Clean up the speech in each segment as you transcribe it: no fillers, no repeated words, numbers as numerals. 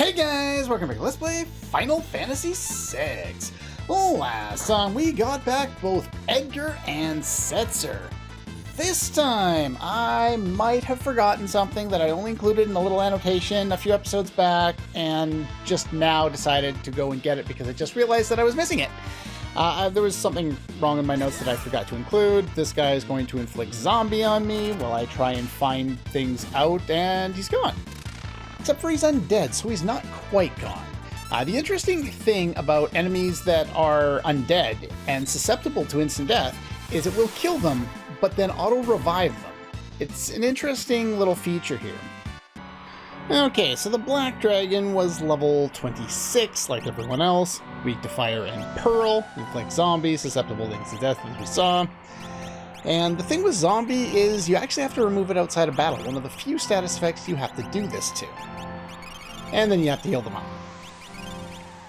Hey guys, welcome back to Let's Play Final Fantasy VI. Last time we got back both Edgar and Setzer. This time, I might have forgotten something that I only included in a little annotation a few episodes back, and just now decided to go and get it because I just realized that I was missing it. There was something wrong in my notes that I forgot to include. This guy is going to inflict zombie on me while I try and find things out, and he's gone. Except for he's undead, so he's not quite gone. The interesting thing about enemies that are undead and susceptible to instant death is it will kill them, but then auto-revive them. It's an interesting little feature here. Okay, so the Black Dragon was level 26, like everyone else. Weak to fire and pearl, inflict zombies, susceptible to instant death, as we saw. And the thing with zombie is you actually have to remove it outside of battle, one of the few status effects you have to do this to. And then you have to heal them up.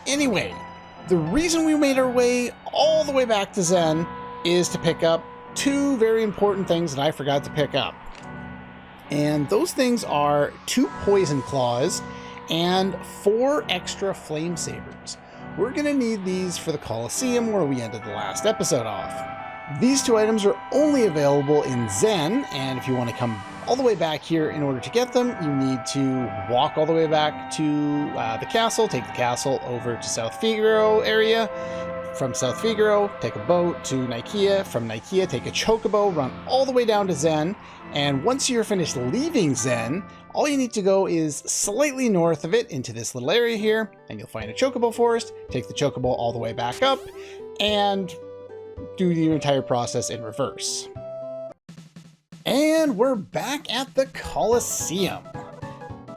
Anyway, the reason we made our way all the way back to Zen is to pick up two very important things that I forgot to pick up. And those things are 2 poison claws and 4 extra flame sabers. We're going to need these for the Colosseum where we ended the last episode off. These 2 items are only available in Zen, and if you want to come all the way back here in order to get them, you need to walk all the way back to the castle, take the castle over to South Figaro area. From South Figaro, take a boat to Nikea. From Nikea, take a chocobo, run all the way down to Zen. And once you're finished leaving Zen, all you need to go is slightly north of it into this little area here, and you'll find a chocobo forest. Take the chocobo all the way back up, and do the entire process in reverse. And we're back at the Colosseum.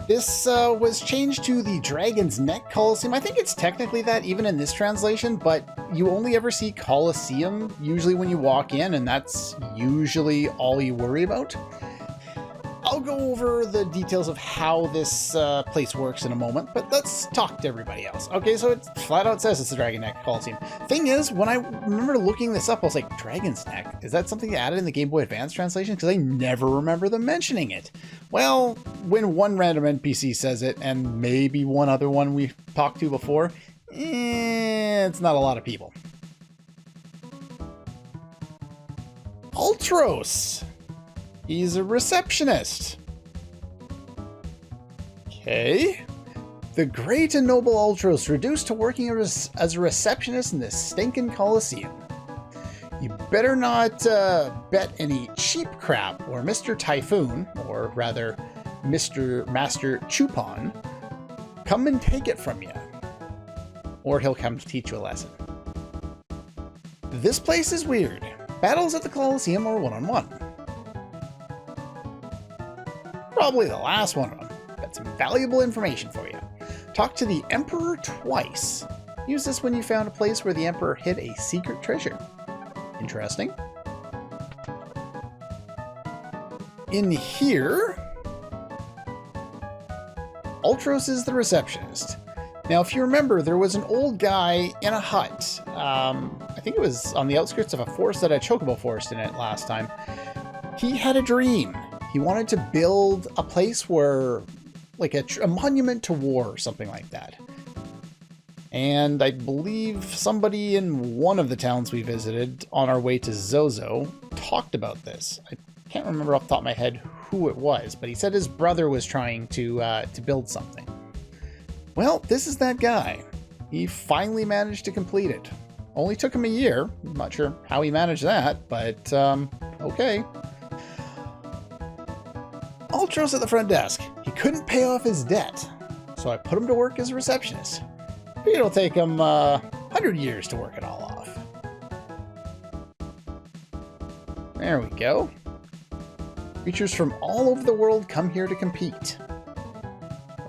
This was changed to the Dragon's Neck Colosseum. I think it's technically that even in this translation, but you only ever see Colosseum usually when you walk in, and that's usually all you worry about. I'll go over the details of how this place works in a moment, but let's talk to everybody else. Okay, so it flat out says it's the Dragon Neck Colosseum. Thing is, when I remember looking this up, I was like, Dragon's Neck? Is that something added in the Game Boy Advance translation? Because I never remember them mentioning it. Well, when one random NPC says it, and maybe one other one we've talked to before, it's not a lot of people. Ultros! He's a receptionist. Okay. The great and noble Ultros reduced to working as a receptionist in this stinking Colosseum. You better not bet any cheap crap, or Mr. Typhoon, or rather Mr. Master Chupon, come and take it from you. Or he'll come to teach you a lesson. This place is weird. Battles at the Colosseum are one-on-one. Probably the last one of them. Got some valuable information for you. Talk to the Emperor twice. Use this when you found a place where the Emperor hid a secret treasure. Interesting. In here, Ultros is the receptionist. Now, if you remember, there was an old guy in a hut. I think it was on the outskirts of a forest that had chocobo forest in it last time. He had a dream. He wanted to build a place where, like a monument to war or something like that. And I believe somebody in one of the towns we visited on our way to Zozo talked about this. I can't remember off the top of my head who it was, but he said his brother was trying to build something. Well, this is that guy. He finally managed to complete it. Only took him a year. I'm not sure how he managed that, but okay. Ultros at the front desk. He couldn't pay off his debt, so I put him to work as a receptionist. It'll take him 100 years to work it all off. There we go. Creatures from all over the world come here to compete.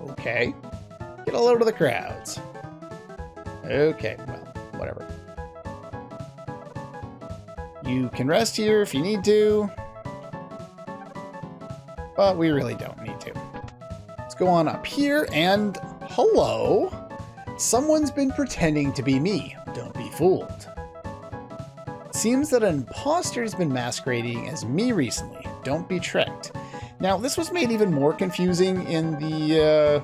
Okay. Get a load of the crowds. Okay, well, whatever. You can rest here if you need to. But we really don't need to. Let's go on up here and hello. Someone's been pretending to be me. Don't be fooled. It seems that an imposter has been masquerading as me recently. Don't be tricked. Now, this was made even more confusing in the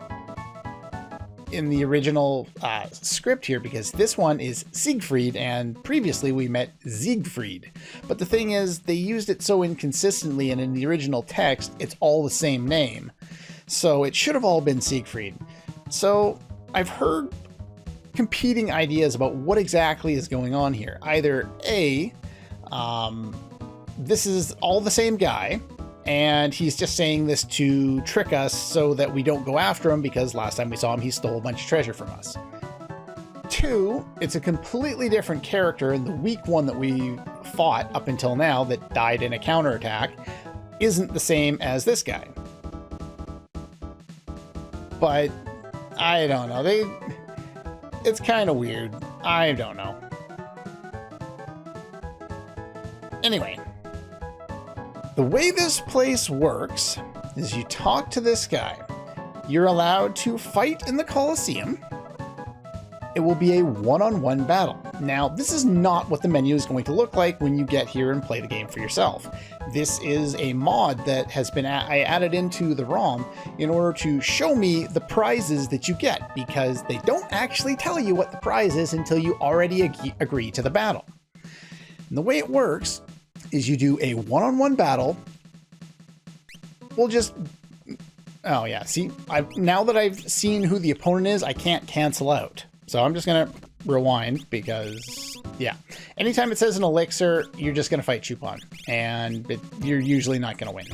in the original script here, because this one is Siegfried and previously we met Siegfried. But the thing is, they used it so inconsistently, and in the original text, it's all the same name. So it should have all been Siegfried. So I've heard competing ideas about what exactly is going on here. Either A, this is all the same guy, and he's just saying this to trick us so that we don't go after him, because last time we saw him, he stole a bunch of treasure from us. 2, it's a completely different character, and the weak one that we fought up until now that died in a counterattack isn't the same as this guy. But I don't know. It's kind of weird. I don't know. Anyway, the way this place works is you talk to this guy. You're allowed to fight in the Colosseum. It will be a one-on-one battle. Now, this is not what the menu is going to look like when you get here and play the game for yourself. This is a mod that has been I added into the ROM in order to show me the prizes that you get, because they don't actually tell you what the prize is until you already agree to the battle. And the way it works is you do a one-on-one battle. We'll just... Oh yeah, see, now that I've seen who the opponent is, I can't cancel out. So I'm just going to rewind because, yeah. Anytime it says an elixir, you're just going to fight Chupon. And you're usually not going to win.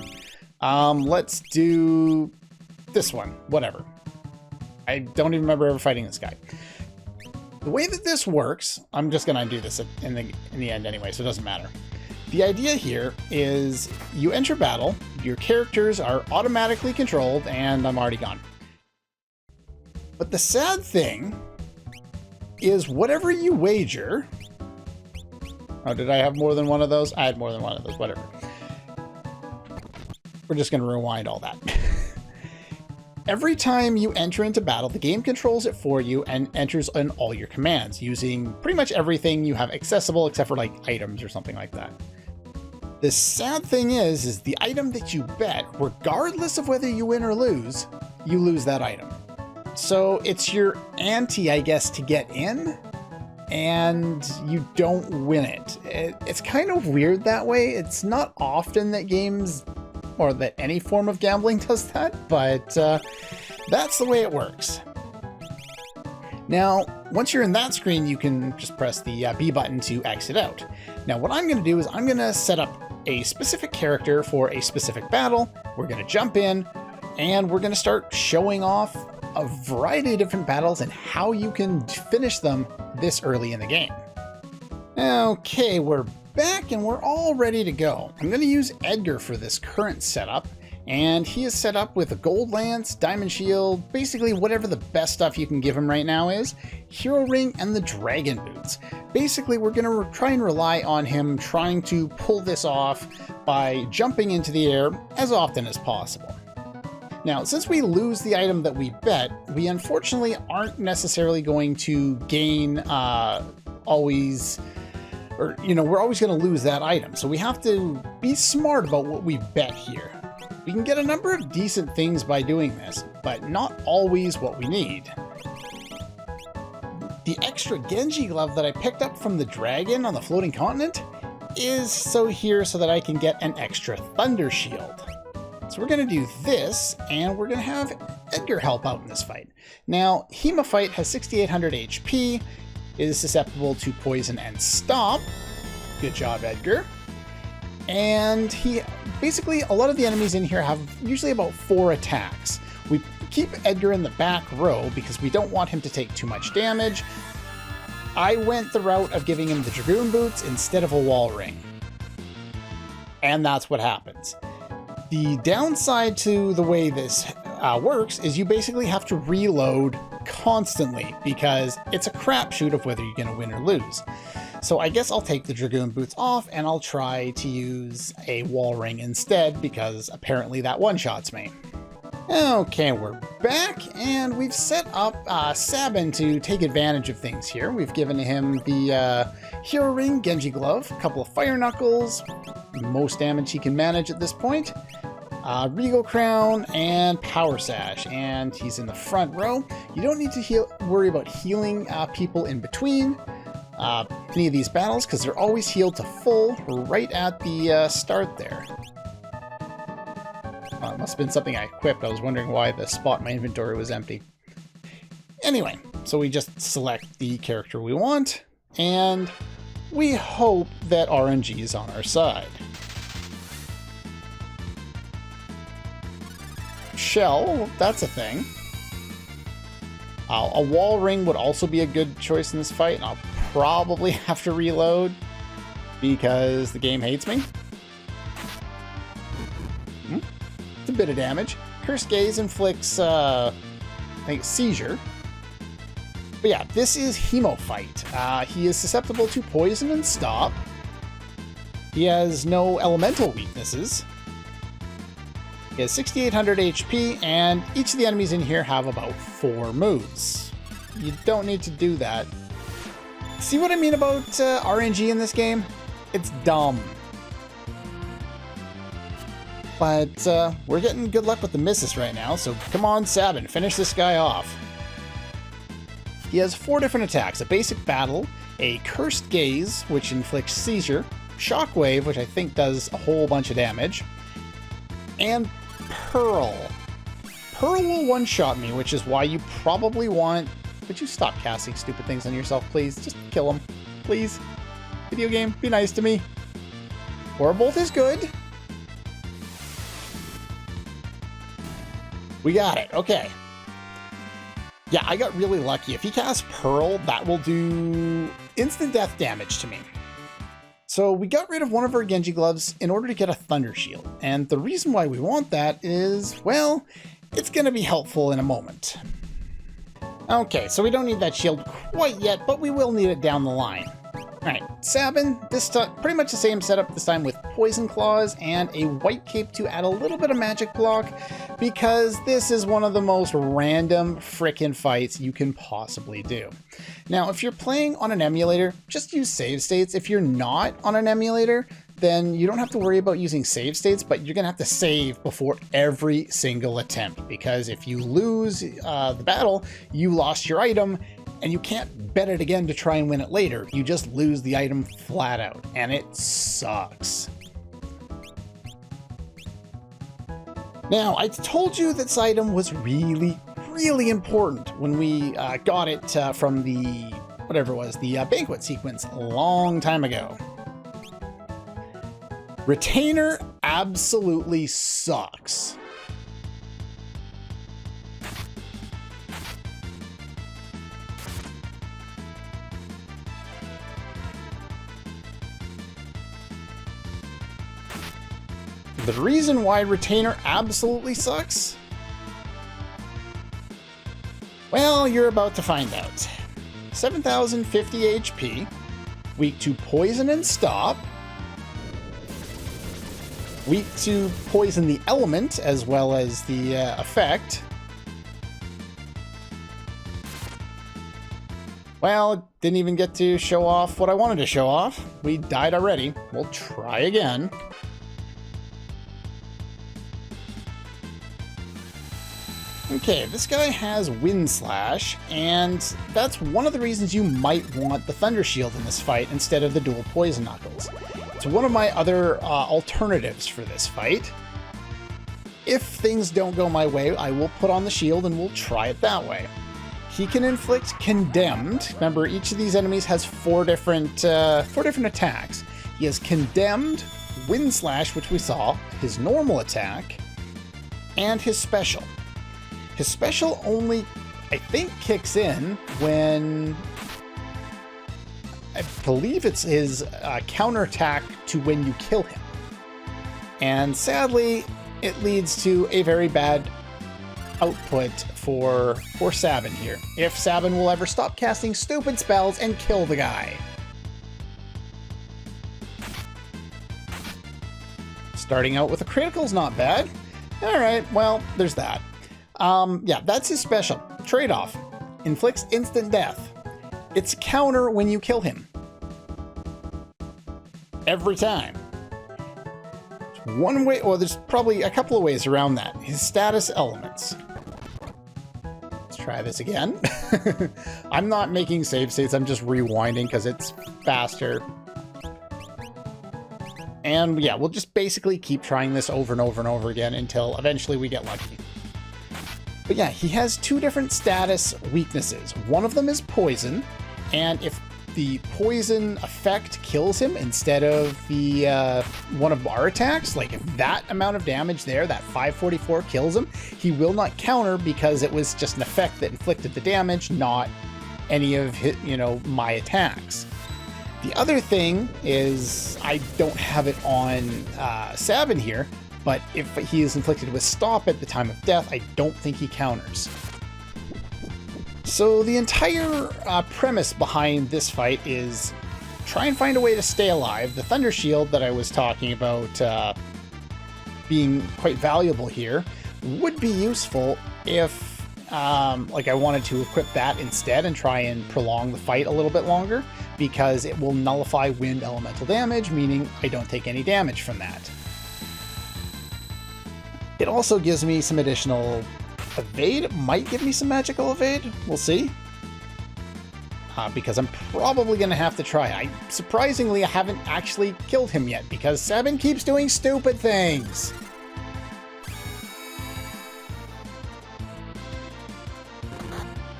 Let's do this one. Whatever. I don't even remember ever fighting this guy. The way that this works, I'm just going to do this in the end anyway, so it doesn't matter. The idea here is you enter battle, your characters are automatically controlled, and I'm already gone. But the sad thing is whatever you wager... Oh, did I have more than one of those? I had more than one of those, whatever. We're just going to rewind all that. Every time you enter into battle, the game controls it for you and enters in all your commands, using pretty much everything you have accessible except for like items or something like that. The sad thing is the item that you bet, regardless of whether you win or lose, you lose that item. So it's your ante, I guess, to get in, and you don't win it. It's kind of weird that way. It's not often that games, or that any form of gambling does that, but that's the way it works. Now, once you're in that screen, you can just press the B button to exit out. Now, what I'm going to do is I'm going to set up a specific character for a specific battle. We're going to jump in, and we're going to start showing off a variety of different battles and how you can finish them this early in the game. Okay, we're back and we're all ready to go. I'm going to use Edgar for this current setup, and he is set up with a gold lance, diamond shield, basically whatever the best stuff you can give him right now is, hero ring, and the dragon boots. Basically, we're going to try and rely on him trying to pull this off by jumping into the air as often as possible. Now, since we lose the item that we bet, we unfortunately aren't necessarily going to gain always... Or, you know, we're always going to lose that item. So we have to be smart about what we bet here. We can get a number of decent things by doing this, but not always what we need. The extra Genji glove that I picked up from the dragon on the floating continent is so that I can get an extra thunder shield. So we're going to do this, and we're going to have Edgar help out in this fight. Now, Hemaphyte has 6,800 HP, is susceptible to poison and stomp. Good job, Edgar. And basically, a lot of the enemies in here have usually about 4 attacks. We keep Edgar in the back row because we don't want him to take too much damage. I went the route of giving him the Dragoon Boots instead of a wall ring. And that's what happens. The downside to the way this works is you basically have to reload constantly because it's a crapshoot of whether you're going to win or lose. So I guess I'll take the Dragoon Boots off and I'll try to use a wall ring instead because apparently that one-shots me. Okay, we're back and we've set up Sabin to take advantage of things here. We've given him the Hero Ring, Genji Glove, a couple of Fire Knuckles, most damage he can manage at this point. Regal Crown and Power Sash, and he's in the front row. You don't need to worry about healing people in between any of these battles, because they're always healed to full right at the start there. It must have been something I equipped. I was wondering why the spot in my inventory was empty. Anyway, so we just select the character we want, and we hope that RNG is on our side. Shell, that's a thing. A wall ring would also be a good choice in this fight, and I'll probably have to reload because the game hates me. It's a bit of damage. Cursed Gaze inflicts, I think, seizure. But yeah, this is Hemophyte. He is susceptible to poison and stop. He has no elemental weaknesses. He has 6,800 HP, and each of the enemies in here have about 4 moves. You don't need to do that. See what I mean about RNG in this game? It's dumb. But we're getting good luck with the misses right now, so come on, Sabin, finish this guy off. He has 4 different attacks: a basic battle, a Cursed Gaze, which inflicts seizure, Shockwave, which I think does a whole bunch of damage, and Pearl. Pearl will one-shot me, which is why you probably want... Would you stop casting stupid things on yourself, please? Just kill him. Please. Video game, be nice to me. Bolt is good. We got it. Okay. Yeah, I got really lucky. If he casts Pearl, that will do instant death damage to me. So we got rid of one of our Genji gloves in order to get a Thunder Shield. And the reason why we want that is, well, it's going to be helpful in a moment. Okay, so we don't need that shield quite yet, but we will need it down the line. Alright, Sabin, this time pretty much the same setup, this time with Poison Claws and a White Cape to add a little bit of magic block, because this is one of the most random frickin' fights you can possibly do. Now, if you're playing on an emulator, just use save states. If you're not on an emulator, then you don't have to worry about using save states, but you're gonna have to save before every single attempt, because if you lose the battle, you lost your item, and you can't bet it again to try and win it later. You just lose the item flat out, and it sucks. Now, I told you this item was really, really important when we got it from the, whatever it was, the banquet sequence a long time ago. Retainer absolutely sucks. The reason why Retainer absolutely sucks? Well, you're about to find out. 7,050 HP, weak to poison and stop, weak to poison the element as well as the effect. Well, didn't even get to show off what I wanted to show off. We died already. We'll try again. Okay, this guy has Wind Slash, and that's one of the reasons you might want the Thunder Shield in this fight instead of the dual Poison Knuckles. It's one of my other alternatives for this fight. If things don't go my way, I will put on the shield and we'll try it that way. He can inflict Condemned. Remember, each of these enemies has four different attacks. He has Condemned, Wind Slash, which we saw, his normal attack, and his special. His special only, I think, kicks in when, I believe it's his counterattack to when you kill him. And sadly, it leads to a very bad output for Sabin here, if Sabin will ever stop casting stupid spells and kill the guy. Starting out with a critical's not bad. Alright, well, there's that. Yeah, that's his special. Trade-off. Inflicts instant death. It's a counter when you kill him. Every time. One way, well, there's probably a couple of ways around that. His status elements. Let's try this again. I'm not making save states, I'm just rewinding because it's faster. And yeah, we'll just basically keep trying this over and over and over again until eventually we get lucky. But yeah, he has two different status weaknesses. One of them is poison, and if the poison effect kills him instead of the one of our attacks, like if that amount of damage there, that 544 kills him, he will not counter because it was just an effect that inflicted the damage, not any of his, my attacks. The other thing is, I don't have it on Sabin here, but if he is inflicted with stop at the time of death, I don't think he counters. So the entire premise behind this fight is try and find a way to stay alive. The Thunder Shield that I was talking about being quite valuable here would be useful if like I wanted to equip that instead and try and prolong the fight a little bit longer, because it will nullify wind elemental damage, meaning I don't take any damage from that. It also gives me some additional evade. It might give me some magical evade. We'll see. Because I'm probably going to have to try. Surprisingly, I haven't actually killed him yet because Sabin keeps doing stupid things.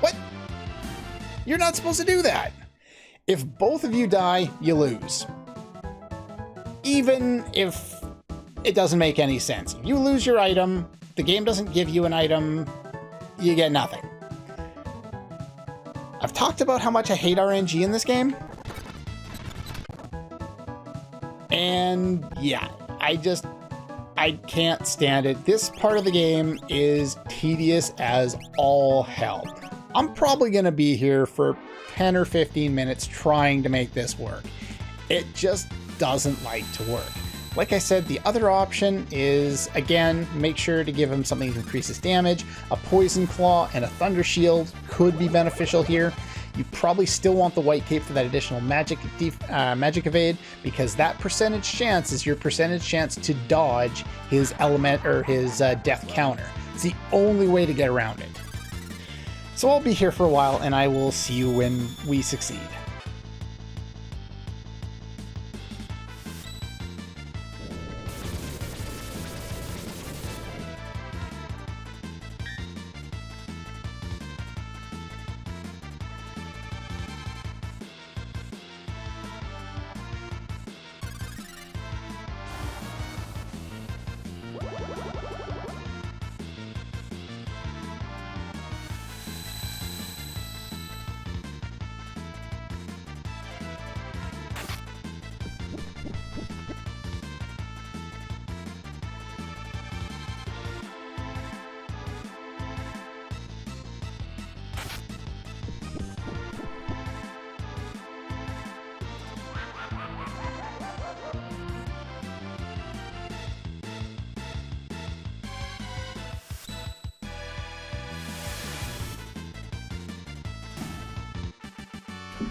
What? You're not supposed to do that. If both of you die, you lose. Even if it doesn't make any sense. If you lose your item, the game doesn't give you an item, you get nothing. I've talked about how much I hate RNG in this game. And yeah, I can't stand it. This part of the game is tedious as all hell. I'm probably going to be here for 10 or 15 minutes trying to make this work. It just doesn't like to work. Like I said, the other option is, again, make sure to give him something to increase his damage. A Poison Claw and a Thunder Shield could be beneficial here. You probably still want the White Cape for that additional magic evade, because that percentage chance is your percentage chance to dodge his element or his death counter. It's the only way to get around it. So I'll be here for a while, and I will see you when we succeed.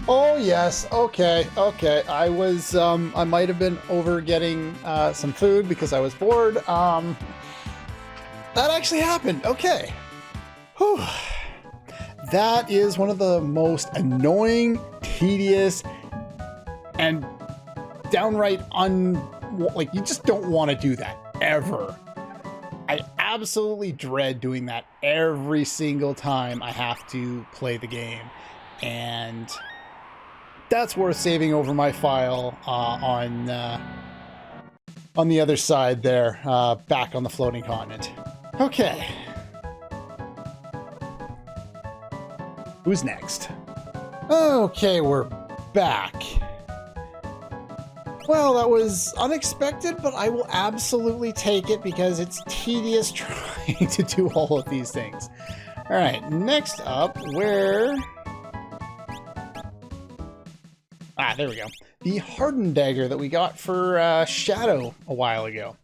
Oh yes, okay. I was, I might have been over getting some food because I was bored. That actually happened, okay. Whew. That is one of the most annoying, tedious, and downright like, you just don't want to do that, ever. I absolutely dread doing that every single time I have to play the game. And that's worth saving over my file on the other side there, back on the floating continent. Okay. Who's next? Okay, we're back. Well, that was unexpected, but I will absolutely take it because it's tedious trying to do all of these things. All right, next up, there we go. The Hardened Dagger that we got for Shadow a while ago.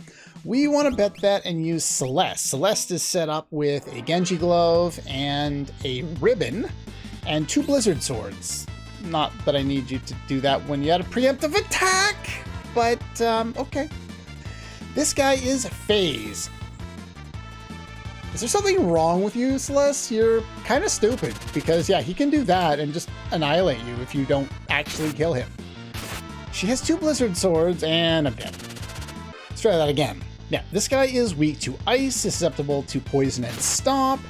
We want to bet that and use Celeste. Celeste is set up with a Genji Glove and a Ribbon and 2 Blizzard Swords. Not that I need you to do that when you had a preemptive attack, but okay. This guy is Phase. Is there something wrong with you, Celeste? You're kind of stupid, because yeah, he can do that and just annihilate you if you don't actually kill him. She has 2 Blizzard Swords, and I'm dead. Let's try that again. Yeah, this guy is weak to ice, susceptible to poison and stomp,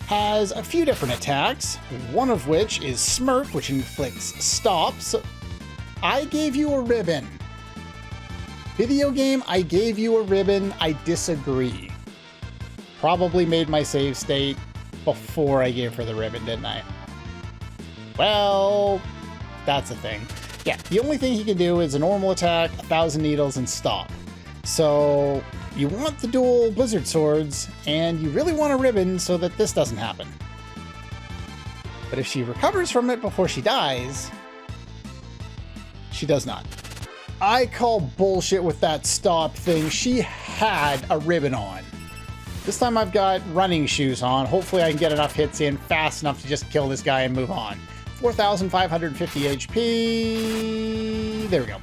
has a few different attacks, one of which is Smirk, which inflicts stop. So I gave you a ribbon. Video game, I gave you a ribbon. I disagree. Probably made my save state before I gave her the ribbon, didn't I? Well, that's a thing. Yeah, the only thing he can do is a normal attack, 1,000 needles, and stop. So you want the dual Blizzard Swords, and you really want a ribbon so that this doesn't happen. But if she recovers from it before she dies, she does not. I call bullshit with that stop thing. She had a ribbon on. This time I've got running shoes on. Hopefully I can get enough hits in fast enough to just kill this guy and move on. 4,550 HP. There we go.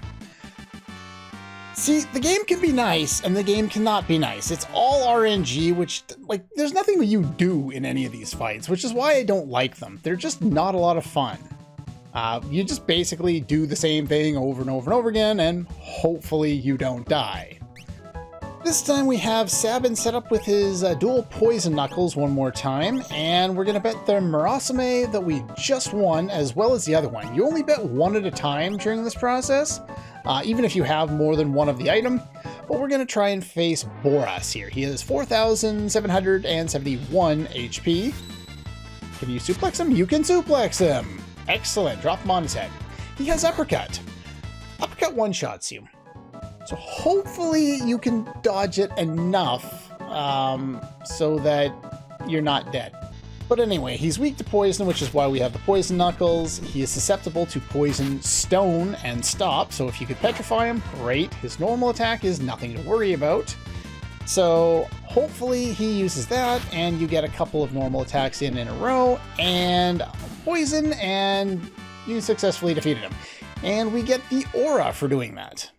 See, the game can be nice, and the game cannot be nice. It's all RNG, which, like, there's nothing you do in any of these fights, which is why I don't like them. They're just not a lot of fun. You just basically do the same thing over and over and over again, and hopefully you don't die. This time we have Sabin set up with his dual Poison Knuckles one more time, and we're going to bet the Murasame that we just won, as well as the other one. You only bet one at a time during this process, even if you have more than one of the item, but we're going to try and face Boras here. He has 4,771 HP. Can you suplex him? You can suplex him! Excellent, drop him on his head. He has Uppercut. Uppercut one-shots you. So hopefully you can dodge it enough so that you're not dead. But anyway, he's weak to poison, which is why we have the Poison Knuckles. He is susceptible to Poison Stone and Stop, so if you could petrify him, great. His normal attack is nothing to worry about. So hopefully he uses that, and you get a couple of normal attacks in a row, and poison, and you successfully defeated him. And we get the aura for doing that.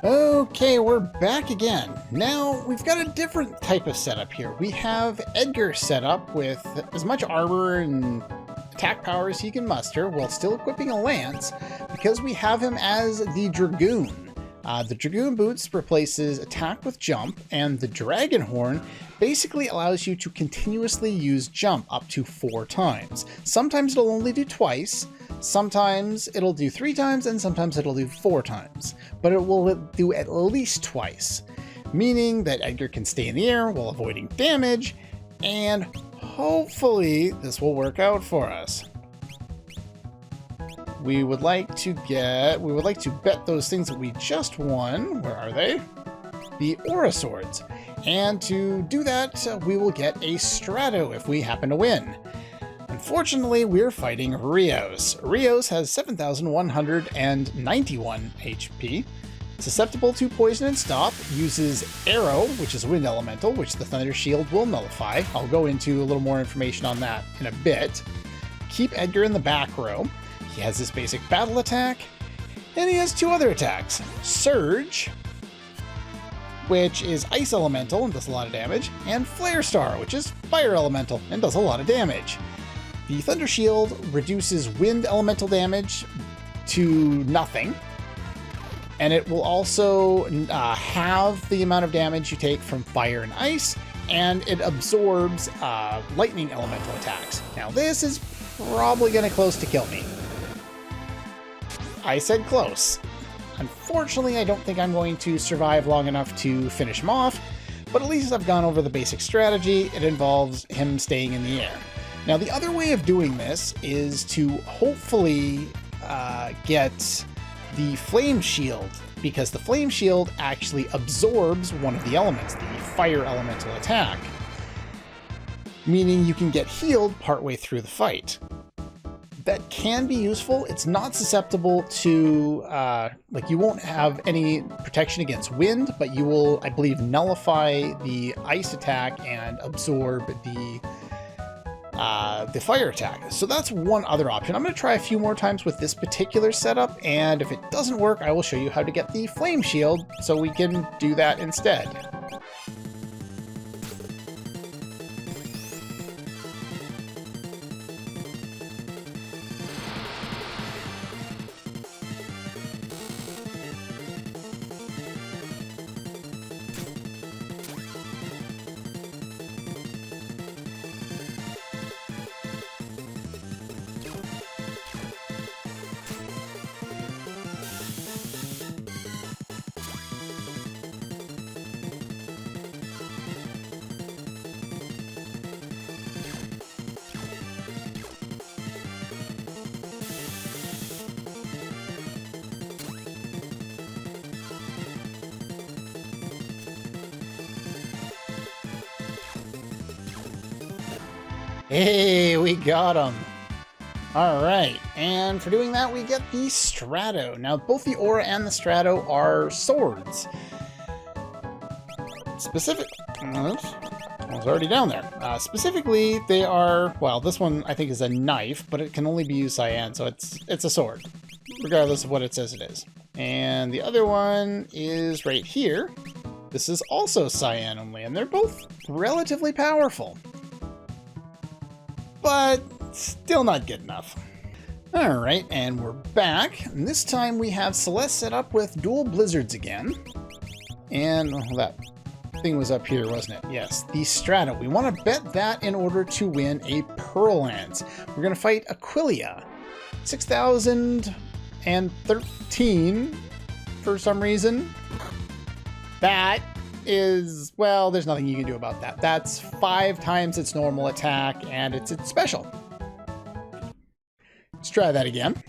Okay, we're back again. Now, we've got a different type of setup here. We have Edgar set up with as much armor and attack power as he can muster, while still equipping a lance, because we have him as the Dragoon. The Dragoon Boots replaces attack with jump, and the Dragon Horn basically allows you to continuously use jump up to 4 times. Sometimes it'll only do twice, sometimes it'll do 3 times, and sometimes it'll do 4 times. But it will do at least twice, meaning that Edgar can stay in the air while avoiding damage, and hopefully this will work out for us. We would like to bet those things that we just won. Where are they? The Aura Swords. And to do that, we will get a Strato if we happen to win. Unfortunately, we're fighting Rios. Rios has 7,191 HP. Susceptible to poison and stop, uses Arrow, which is a wind elemental, which the Thunder Shield will nullify. I'll go into a little more information on that in a bit. Keep Edgar in the back row. He has his basic battle attack, and he has 2 other attacks. Surge, which is ice elemental and does a lot of damage, and Flare Star, which is fire elemental and does a lot of damage. The Thunder Shield reduces wind elemental damage to nothing, and it will also halve the amount of damage you take from fire and ice, and it absorbs lightning elemental attacks. Now this is probably going to close to kill me. I said close. Unfortunately, I don't think I'm going to survive long enough to finish him off, but at least I've gone over the basic strategy. It involves him staying in the air. Now, the other way of doing this is to hopefully get the Flame Shield, because the Flame Shield actually absorbs one of the elements, the Fire Elemental attack, meaning you can get healed partway through the fight. That can be useful. It's not susceptible to, like, you won't have any protection against wind, but you will, I believe, nullify the ice attack and absorb the the fire attack. So that's one other option. I'm going to try a few more times with this particular setup, and if it doesn't work, I will show you how to get the flame shield so we can do that instead. Hey, we got him! Alright, and for doing that we get the Strato. Now both the Aura and the Strato are swords. Specific... Oops, I was already down there. Specifically, they are... Well, this one I think is a knife, but it can only be used cyan, so it's a sword, regardless of what it says it is. And the other one is right here. This is also cyan only, and they're both relatively powerful. But still not good enough. Alright, and we're back. And this time we have Celeste set up with dual blizzards again. And well, that thing was up here, wasn't it? Yes, the Strato. We want to bet that in order to win a Pearl Lance. We're going to fight Aquilia. 6,013 for some reason. That is, well, there's nothing you can do about that. That's 5 times its normal attack, and it's its special. Let's try that again.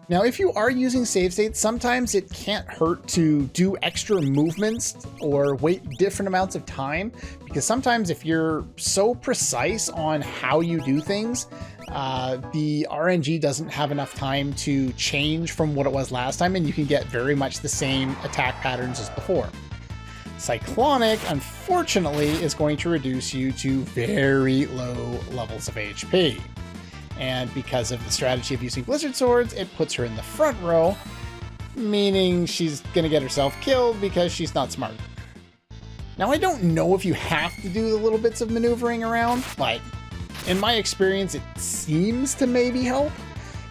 Now, if you are using save states, sometimes it can't hurt to do extra movements or wait different amounts of time, because sometimes if you're so precise on how you do things, the RNG doesn't have enough time to change from what it was last time, and you can get very much the same attack patterns as before. Cyclonic, unfortunately, is going to reduce you to very low levels of HP. And because of the strategy of using Blizzard Swords, it puts her in the front row, meaning she's going to get herself killed because she's not smart. Now, I don't know if you have to do the little bits of maneuvering around, but in my experience, it seems to maybe help.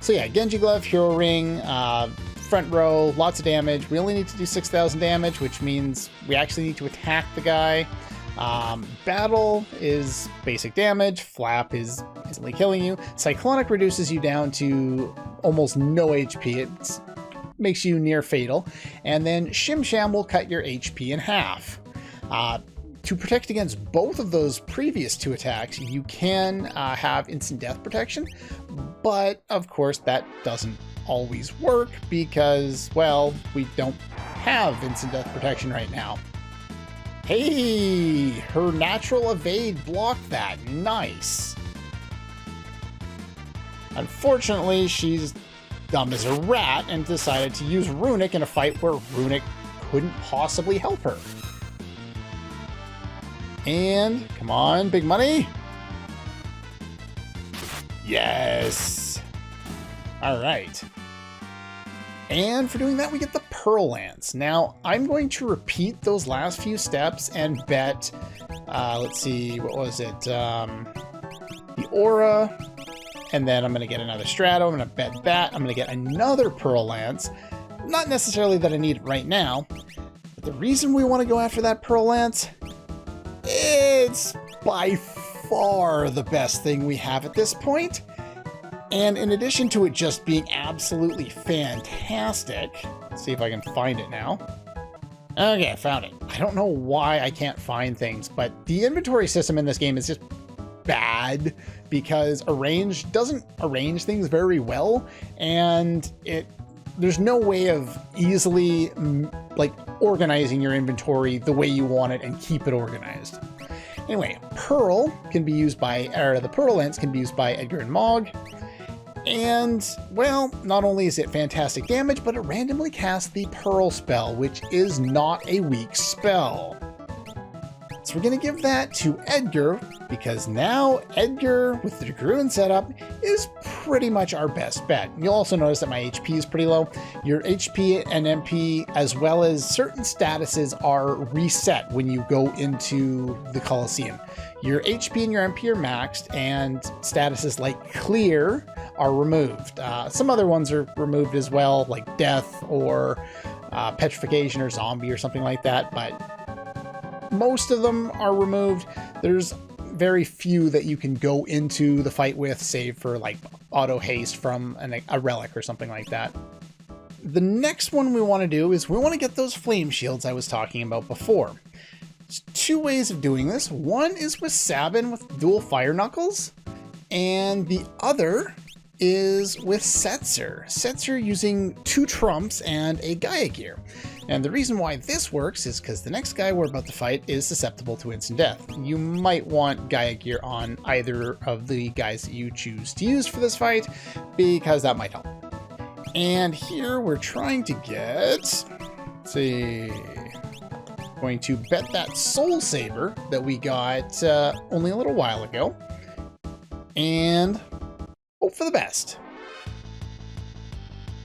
So yeah, Genji Glove, Hero Ring, front row, lots of damage. We only need to do 6,000 damage, which means we actually need to attack the guy. Battle is basic damage. Flap is instantly killing you. Cyclonic reduces you down to almost no HP. It makes you near fatal. And then Shim Sham will cut your HP in half. To protect against both of those previous 2 attacks, you can have instant death protection, but of course that doesn't always work because, well, we don't have instant death protection right now. Hey, her natural evade blocked that. Nice. Unfortunately, she's dumb as a rat and decided to use Runic in a fight where Runic couldn't possibly help her. And, come on, big money. Yes. All right. And for doing that, we get the Pearl Lance. Now, I'm going to repeat those last few steps and bet, let's see, what was it? The Aura, and then I'm going to get another Strato. I'm going to bet that. I'm going to get another Pearl Lance. Not necessarily that I need it right now, but the reason we want to go after that Pearl Lance, it's by far the best thing we have at this point. And in addition to it just being absolutely fantastic, let's see if I can find it now. Okay, I found it. I don't know why I can't find things, but the inventory system in this game is just bad because Arrange doesn't arrange things very well, and there's no way of easily like organizing your inventory the way you want it and keep it organized. Anyway, Pearl can be used by, or the Pearl Lance can be used by Edgar and Mog. And, well, not only is it fantastic damage, but it randomly casts the Pearl spell, which is not a weak spell. So we're going to give that to Edgar, because now Edgar, with the Druid setup, is pretty much our best bet. You'll also notice that my HP is pretty low. Your HP and MP, as well as certain statuses, are reset when you go into the Colosseum. Your HP and your MP are maxed, and statuses like Clear are removed. Some other ones are removed as well, like Death or Petrification or Zombie or something like that, but most of them are removed. There's very few that you can go into the fight with, save for like auto haste from a relic or something like that. The next one we want to do is we want to get those flame shields I was talking about before. There's two ways of doing this. One is with Sabin with dual fire knuckles, and the other is with Setzer. Setzer using 2 trumps and a Gaia gear. And the reason why this works is because the next guy we're about to fight is susceptible to instant death. You might want Gaia gear on either of the guys that you choose to use for this fight, because that might help. And here we're trying to get, let's see, going to bet that Soul Saber that we got only a little while ago, and hope for the best.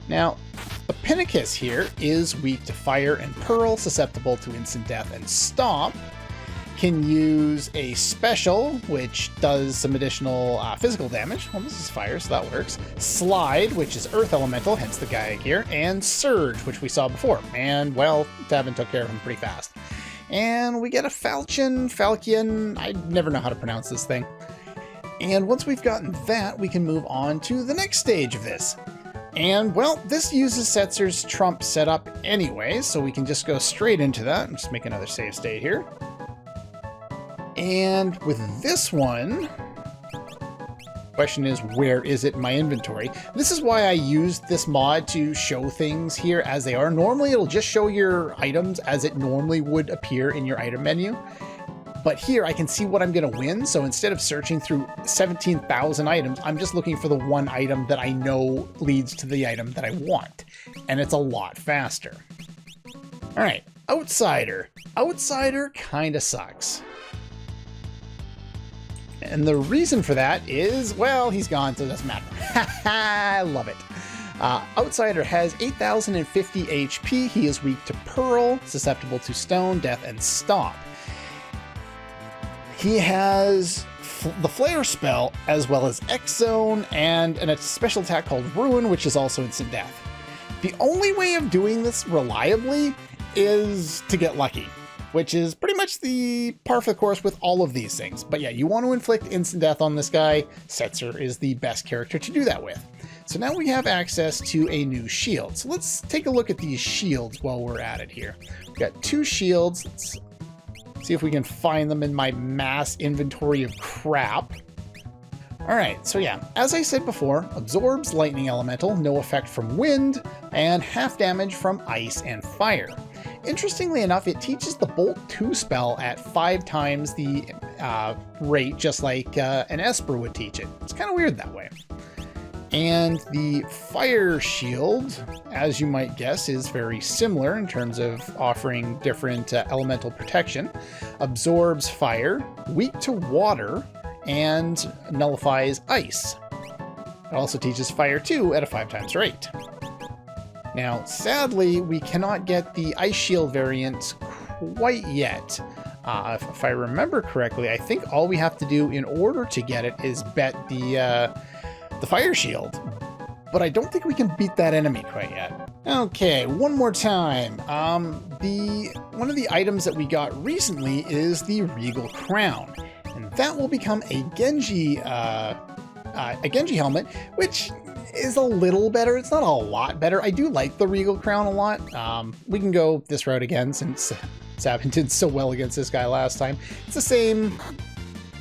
Now, the Pinnacus here is weak to fire and pearl, susceptible to instant death and stomp. Can use a special, which does some additional physical damage. Well, this is fire, so that works. Slide, which is earth elemental, hence the Gaia gear. And Surge, which we saw before. And, well, Tavin took care of him pretty fast. And we get a Falcon, I never know how to pronounce this thing. And once we've gotten that, we can move on to the next stage of this. And, well, this uses Setzer's trump setup anyway, so we can just go straight into that and just make another save state here. And with this one, question is, where is it in my inventory? This is why I used this mod to show things here as they are. Normally, it'll just show your items as it normally would appear in your item menu. But here I can see what I'm going to win, so instead of searching through 17,000 items, I'm just looking for the one item that I know leads to the item that I want. And it's a lot faster. Alright, Outsider. Outsider kinda sucks. And the reason for that is, well, he's gone, so it doesn't matter. I love it. Outsider has 8,050 HP. He is weak to Pearl, susceptible to Stone, Death, and Stomp. He has the Flare spell, as well as X-Zone, and a special attack called Ruin, which is also instant death. The only way of doing this reliably is to get lucky, which is pretty much the par for the course with all of these things. But yeah, you want to inflict instant death on this guy. Setzer is the best character to do that with. So now we have access to a new shield. So let's take a look at these shields while we're at it here. We've got 2 shields. Let's see if we can find them in my mass inventory of crap. Alright, so yeah, as I said before, absorbs lightning elemental, no effect from wind, and half damage from ice and fire. Interestingly enough, it teaches the Bolt 2 spell at 5 times the rate, just like an Esper would teach it. It's kind of weird that way. And the Fire Shield, as you might guess, is very similar in terms of offering different elemental protection. Absorbs fire, weak to water, and nullifies ice. It also teaches Fire 2 at a 5 times rate. Now, sadly, we cannot get the Ice Shield variant quite yet. If I remember correctly, I think all we have to do in order to get it is bet the Fire Shield, but I don't think we can beat that enemy quite yet. Okay, one more time. One of the items that we got recently is the Regal Crown, and that will become a Genji helmet, which is a little better. It's not a lot better. I do like the Regal Crown a lot. We can go this route again since Sabin did so well against this guy last time. It's the same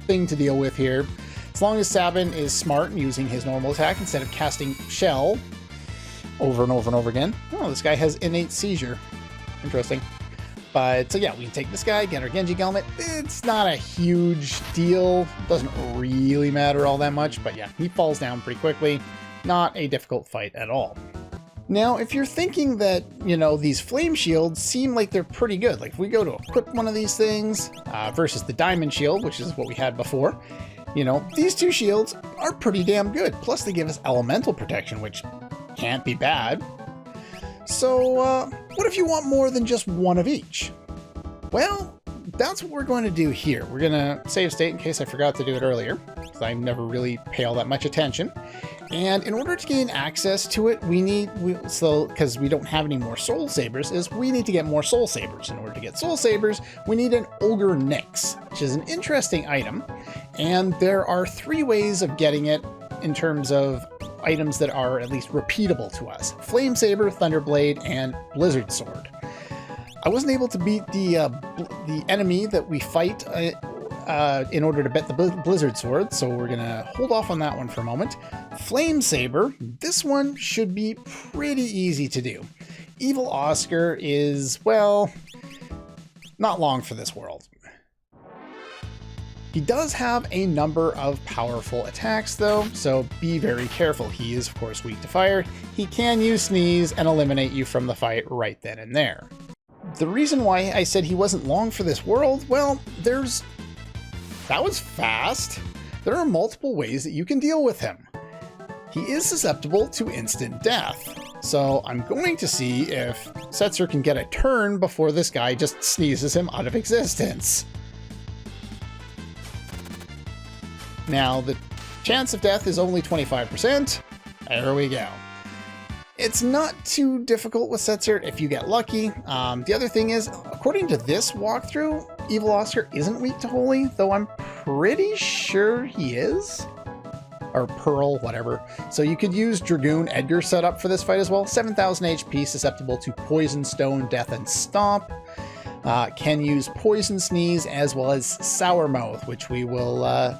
thing to deal with here. As long as Sabin is smart and using his normal attack instead of casting Shell over and over and over again. Oh, this guy has innate seizure. Interesting. But so yeah, we can take this guy, get our Genji helmet. It's not a huge deal. Doesn't really matter all that much, but yeah, he falls down pretty quickly. Not a difficult fight at all. Now, if you're thinking that, these flame shields seem like they're pretty good, like if we go to equip one of these things versus the diamond shield, which is what we had before, these two shields are pretty damn good. Plus they give us elemental protection, which can't be bad. So what if you want more than just one of each? Well, that's what we're going to do here. We're going to save state in case I forgot to do it earlier, because I never really pay all that much attention. And in order to gain access to it, because we don't have any more soul sabers, we need to get more soul sabers. In order to get soul sabers, we need an ogre nyx, which is an interesting item. And there are 3 ways of getting it in terms of items that are at least repeatable to us: flame saber, thunderblade, and blizzard sword. I wasn't able to beat the enemy that we fight in order to bet the blizzard sword, so we're gonna hold off on that one for a moment. Flame saber, this one should be pretty easy to do. Evil Oscar is, well, not long for this world. He does have a number of powerful attacks though, so be very careful. He is of course weak to fire. He can use sneeze and eliminate you from the fight right then and there. The reason why I said he wasn't long for this world, well, that was fast. There are multiple ways that you can deal with him. He is susceptible to instant death, so I'm going to see if Setzer can get a turn before this guy just sneezes him out of existence. Now, the chance of death is only 25%. There we go. It's not too difficult with Setzer if you get lucky. The other thing is, according to this walkthrough, Evil Oscar isn't weak to Holy, though I'm pretty sure he is. Or Pearl, whatever. So you could use Dragoon Edgar setup for this fight as well. 7,000 HP, susceptible to Poison, Stone, Death, and Stomp. Can use Poison Sneeze as well as Sour Mouth, which we will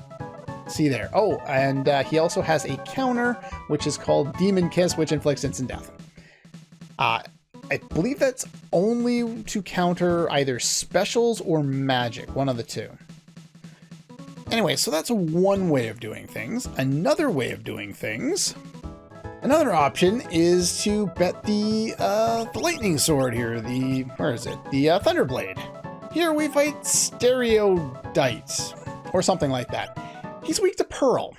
see there. Oh, and he also has a counter, which is called Demon Kiss, which inflicts instant death. I believe that's only to counter either specials or magic, one of the two. Anyway, so that's one way of doing things. Another way of doing things, another option is to bet the lightning sword here. Where is it? The Thunderblade. Here we fight Stereodite, or something like that. He's weak to Pearl.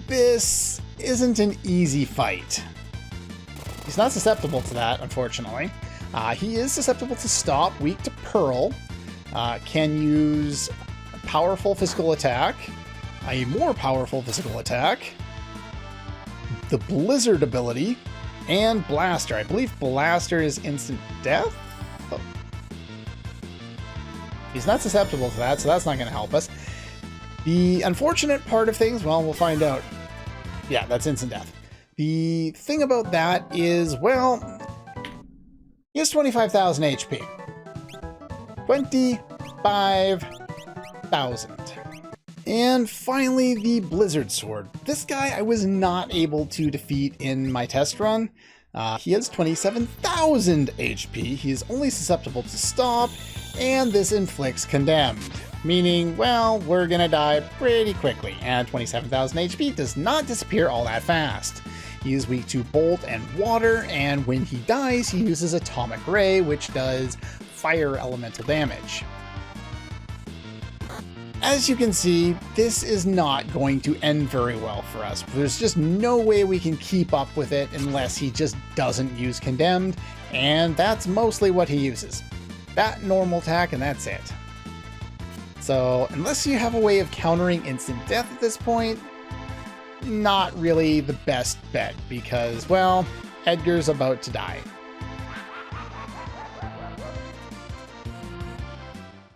This isn't an easy fight. He's not susceptible to that, unfortunately. He is susceptible to Stop, weak to Pearl, can use a powerful physical attack, a more powerful physical attack, the Blizzard ability, and Blaster. I believe Blaster is instant death? Oh. He's not susceptible to that, so that's not going to help us. The unfortunate part of things, well, we'll find out. Yeah, that's instant death. The thing about that is, well, he has 25,000 HP. 25,000. And finally, the Blizzard Sword. This guy I was not able to defeat in my test run. He has 27,000 HP. He is only susceptible to Stop, and this inflicts Condemned. Meaning, well, we're gonna die pretty quickly, and 27,000 HP does not disappear all that fast. He is weak to Bolt and Water, and when he dies, he uses Atomic Ray, which does fire elemental damage. As you can see, this is not going to end very well for us. There's just no way we can keep up with it unless he just doesn't use Condemned, and that's mostly what he uses. That normal attack, and that's it. So, unless you have a way of countering instant death at this point, not really the best bet, because, well, Edgar's about to die.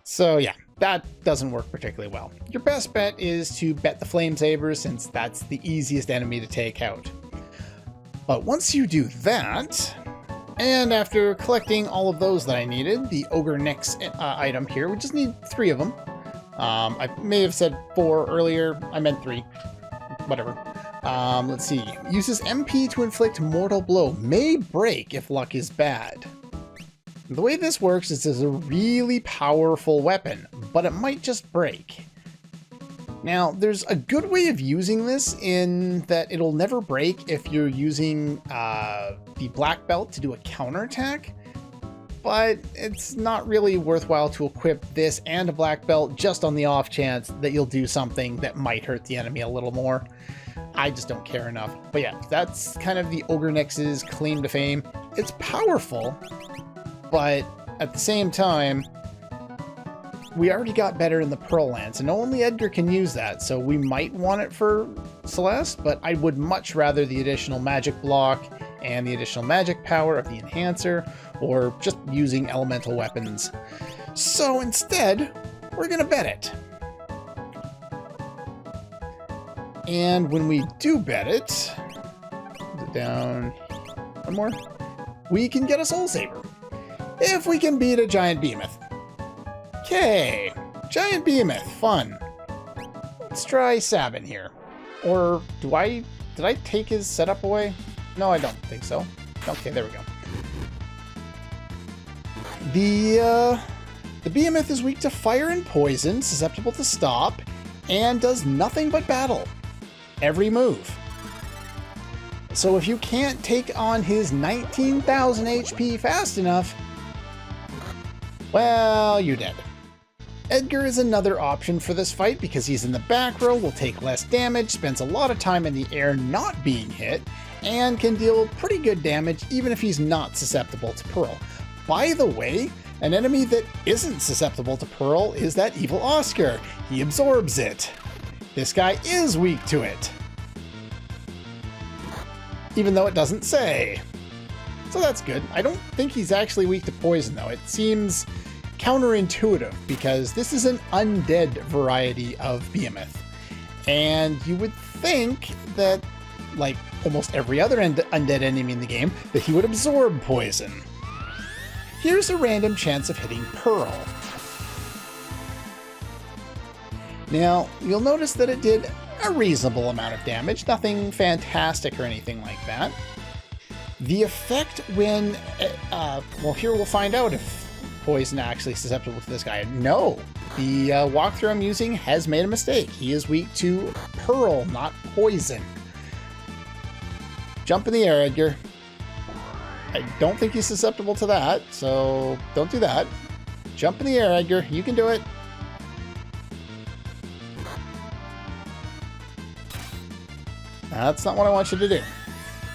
So yeah, that doesn't work particularly well. Your best bet is to bet the Flame Saber, since that's the easiest enemy to take out. But once you do that, and after collecting all of those that I needed, the Ogre Nyx item here, we just need 3 of them. I may have said 4 earlier, I meant 3. Whatever. Let's see. Uses MP to inflict mortal blow. May break if luck is bad. The way this works is it's a really powerful weapon, but it might just break. Now, there's a good way of using this in that it'll never break if you're using the black belt to do a counterattack, but it's not really worthwhile to equip this and a black belt just on the off chance that you'll do something that might hurt the enemy a little more. I just don't care enough. But yeah, that's kind of the Ogre Nyx's claim to fame. It's powerful, but at the same time, we already got better in the Pearl Lance, and only Edgar can use that, so we might want it for Celeste, but I would much rather the additional magic block and the additional magic power of the Enhancer, or just using elemental weapons. So instead, we're gonna bet it. And when we do bet it, down one more, we can get a Soul Saber. If we can beat a Giant Behemoth. Okay, Giant Behemoth, fun. Let's try Sabin here. Or did I take his setup away? No, I don't think so. Okay, there we go. The Behemoth is weak to fire and poison, susceptible to stop, and does nothing but battle. Every move. So if you can't take on his 19,000 HP fast enough, well, you're dead. Edgar is another option for this fight because he's in the back row, will take less damage, spends a lot of time in the air not being hit, and can deal pretty good damage even if he's not susceptible to Pearl. By the way, an enemy that isn't susceptible to Pearl is that evil Oscar. He absorbs it. This guy is weak to it, even though it doesn't say. So that's good. I don't think he's actually weak to poison, though. It seems counterintuitive because this is an undead variety of Behemoth. And you would think that, like almost every other undead enemy in the game, that he would absorb poison. Here's a random chance of hitting Pearl. Now, you'll notice that it did a reasonable amount of damage, nothing fantastic or anything like that. The effect when, well, here we'll find out if poison actually susceptible to this guy. No, the walkthrough I'm using has made a mistake. He is weak to Pearl, not poison. Jump in the air, Edgar. I don't think he's susceptible to that, so don't do that. Jump in the air, Edgar. You can do it. That's not what I want you to do.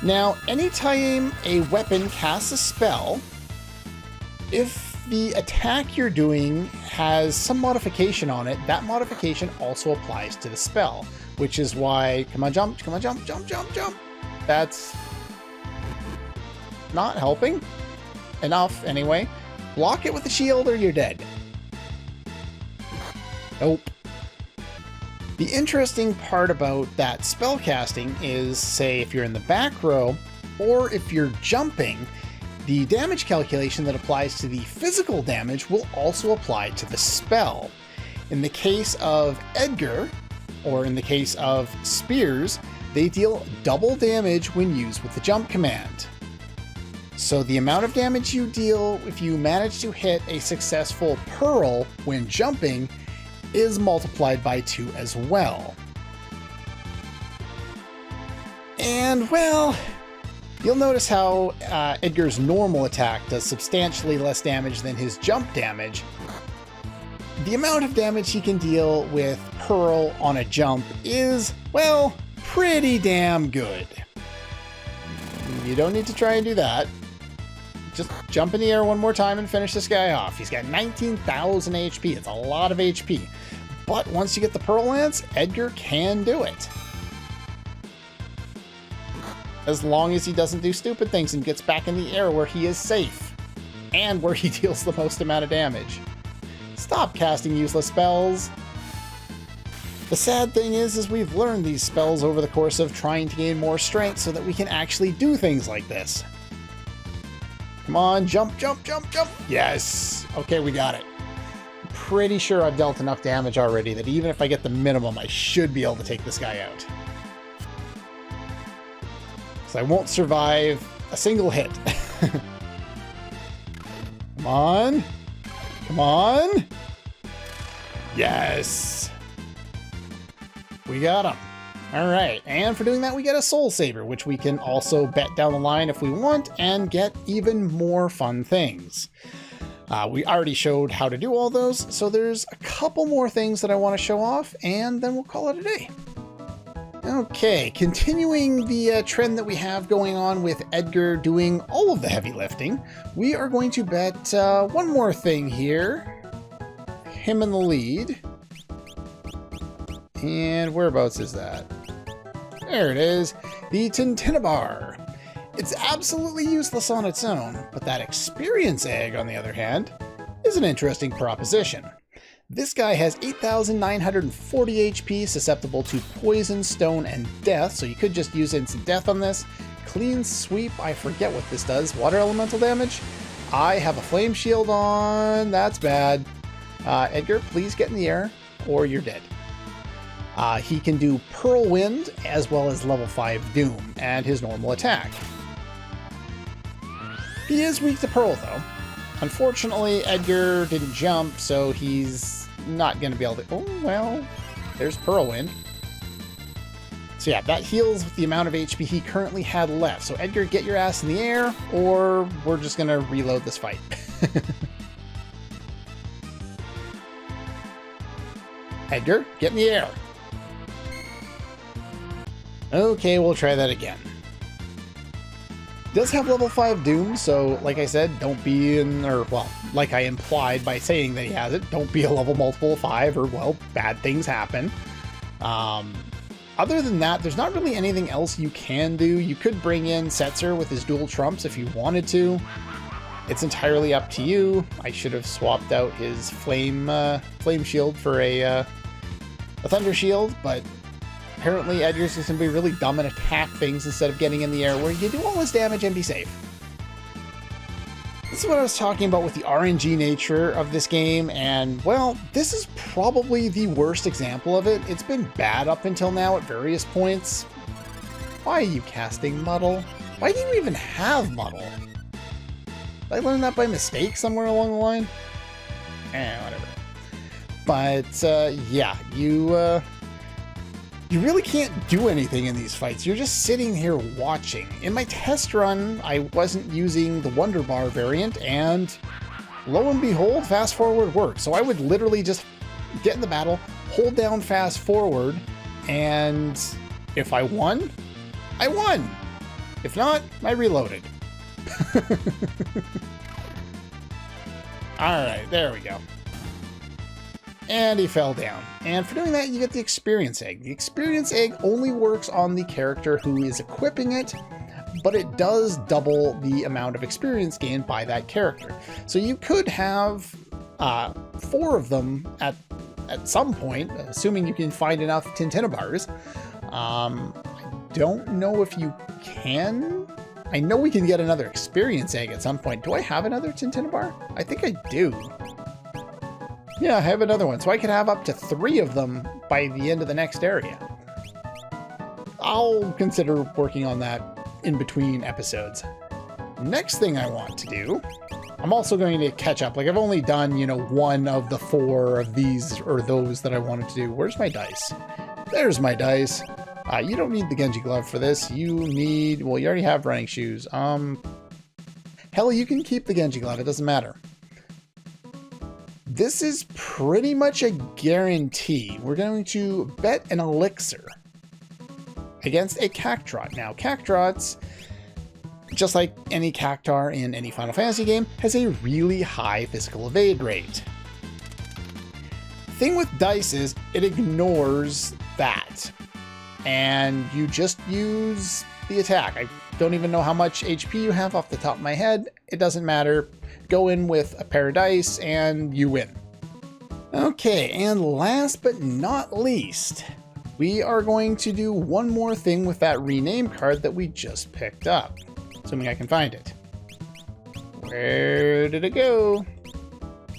Now, anytime a weapon casts a spell, if the attack you're doing has some modification on it, that modification also applies to the spell, which is why, come on, jump, jump, jump, jump, jump. That's not helping enough anyway. Block it with the shield or you're dead. Nope. The interesting part about that spell casting is, say, if you're in the back row, or if you're jumping, the damage calculation that applies to the physical damage will also apply to the spell. In the case of Edgar, or in the case of spears, they deal double damage when used with the jump command. So the amount of damage you deal if you manage to hit a successful Pearl when jumping is multiplied by 2 as well. And, well, you'll notice how Edgar's normal attack does substantially less damage than his jump damage. The amount of damage he can deal with Pearl on a jump is, well, pretty damn good. You don't need to try and do that. Just jump in the air one more time and finish this guy off. He's got 19,000 HP. It's a lot of HP. But once you get the Pearl Lance, Edgar can do it. As long as he doesn't do stupid things and gets back in the air where he is safe. And where he deals the most amount of damage. Stop casting useless spells. The sad thing is we've learned these spells over the course of trying to gain more strength so that we can actually do things like this. Come on, jump, jump, jump, jump. Yes. Okay, we got it. I'm pretty sure I've dealt enough damage already that even if I get the minimum, I should be able to take this guy out. So I won't survive a single hit. Come on. Come on. Yes. We got him. All right, and for doing that, we get a Soul Saver, which we can also bet down the line if we want and get even more fun things. We already showed how to do all those, so there's a couple more things that I want to show off, and then we'll call it a day. Okay, continuing the trend that we have going on with Edgar doing all of the heavy lifting, we are going to bet one more thing here. Him in the lead. And whereabouts is that? There it is, the Tintinabar. It's absolutely useless on its own, but that experience egg, on the other hand, is an interesting proposition. This guy has 8,940 HP, susceptible to poison, stone, and death, so you could just use instant death on this. Clean sweep, I forget what this does. Water elemental damage? I have a flame shield on, that's bad. Edgar, please get in the air, or you're dead. He can do Pearl Wind, as well as level 5 Doom, and his normal attack. He is weak to Pearl, though. Unfortunately, Edgar didn't jump, so he's not going to be able to... Oh, well, there's Pearl Wind. So yeah, that heals with the amount of HP he currently had left. So Edgar, get your ass in the air, or we're just going to reload this fight. Edgar, get in the air. Okay, we'll try that again. Does have level 5 Doom, so like I said, don't be in, or well, like I implied by saying that he has it, don't be a level multiple of 5 or, well, bad things happen. Other than that, there's not really anything else you can do. You could bring in Setzer with his dual trumps if you wanted to. It's entirely up to you. I should have swapped out his flame shield for a thunder shield, but apparently Edgar's just going to be really dumb and attack things instead of getting in the air where you do all this damage and be safe. This is what I was talking about with the RNG nature of this game, and well, this is probably the worst example of it. It's been bad up until now at various points. Why are you casting Muddle? Why do you even have Muddle? Did I learn that by mistake somewhere along the line? Whatever. But yeah, you really can't do anything in these fights. You're just sitting here watching. In my test run, I wasn't using the Wonder Bar variant, and lo and behold, fast forward worked. So I would literally just get in the battle, hold down fast forward, and if I won, I won. If not, I reloaded. Alright, there we go. And he fell down. And for doing that, you get the experience egg. The experience egg only works on the character who is equipping it, but it does double the amount of experience gained by that character. So you could have 4 of them at some point, assuming you can find enough Tintinabars. I don't know if you can. I know we can get another experience egg at some point. Do I have another Tintinabar? I think I do. Yeah, I have another one, so I could have up to 3 of them by the end of the next area. I'll consider working on that in between episodes. Next thing I want to do, I'm also going to catch up. Like, I've only done, you know, 1 of the 4 of these or those that I wanted to do. Where's my dice? There's my dice. You don't need the Genji glove for this. You need, well, you already have running shoes. Hell, you can keep the Genji glove. It doesn't matter. This is pretty much a guarantee. We're going to bet an elixir against a Cactrot. Now, Cactrots, just like any Cactar in any Final Fantasy game, has a really high physical evade rate. The thing with dice is it ignores that, and you just use the attack. I don't even know how much HP you have off the top of my head. It doesn't matter. Go in with a pair of dice and you win. Okay, and last but not least, we are going to do one more thing with that rename card that we just picked up. Assuming I can find it. Where did it go?